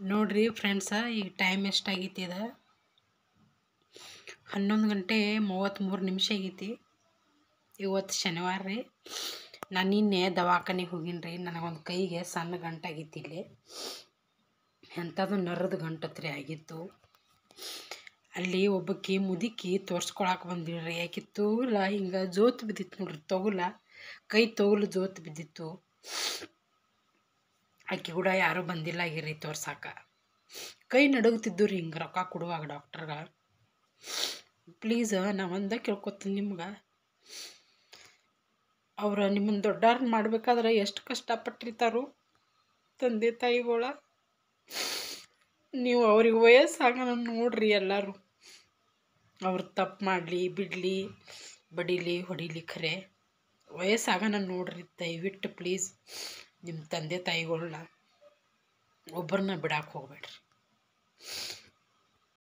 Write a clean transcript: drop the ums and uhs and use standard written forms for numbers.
ನೋಡ್ರಿ ಫ್ರೆಂಡ್ಸ, ಈಗ ಟೈಮ್ ಎಷ್ಟಾಗೈತಿ? ಇದು 11:33 ಆಗೈತಿ. ಇವತ್ತು ಶನಿವಾರ ರೀ. ನಾನು ನಿನ್ನೆ ದವಾಖಾನೆಗೆ ಹೋಗಿನಿ ರೀ. ನನಗೊಂದು ಕೈಗೆ ಸಣ್ಣ ಗಂಟಾಗಿತ್ತು. ಇಲ್ಲಿ ಎಂಥದ್ದು ನರದ ಗಂಟತ್ರಿ ಆಗಿತ್ತು. ಅಲ್ಲಿ ಒಬ್ಬಕಿ ಮುದುಕಿ ತೋರ್ಸ್ಕೊಳಕ್ಕೆ ಬಂದಿಳ್ರಿ. ಯಾಕೆ ತೋಲ ಹಿಂಗೆ ಜೋತು ಬಿದ್ದಿತ್ತು ನೋಡ್ರಿ. ಕೈ ತೊಗಲು ಜೋತು ಬಿದ್ದಿತ್ತು. ಆಕೆ ಕೂಡ ಯಾರೂ ಬಂದಿಲ್ಲ ಆಗಿರಿ ತೋರ್ಸಾಕ. ಕೈ ನಡುಗ್ತಿದ್ದು ರೀ ಹಿಂಗೆ ರೊಕ್ಕ ಕೊಡುವಾಗ ಡಾಕ್ಟರ್ಗೆ. ಪ್ಲೀಸ್ ನಾ ಒಂದೇ ಕೇಳ್ಕೊತೀನಿ ನಿಮ್ಗೆ, ಅವ್ರು ನಿಮ್ಮನ್ನು ದೊಡ್ಡವ್ರನ್ನ ಮಾಡ್ಬೇಕಾದ್ರೆ ಎಷ್ಟು ಕಷ್ಟಪಟ್ಟಿರ್ತಾರೋ ತಂದೆ ತಾಯಿಗಳ. ನೀವು ಅವ್ರಿಗೆ ವಯಸ್ಸಾಗೋಣ ನೋಡ್ರಿ. ಎಲ್ಲರೂ ಅವ್ರು ತಪ್ಪು ಮಾಡಲಿ ಬಿಡಲಿ, ಬಡಿಲಿ ಹೊಡಿಲಿ, ಖರೆ ವಯಸ್ಸಾಗೋಣ ನೋಡ್ರಿ. ದಯವಿಟ್ಟು ಪ್ಲೀಸ್ ನಿಮ್ಮ ತಂದೆ ತಾಯಿಗಳನ್ನ ಒಬ್ಬರನ್ನ ಬಿಡಕ್ಕೆ ಹೋಗ್ಬೇಡ್ರಿ.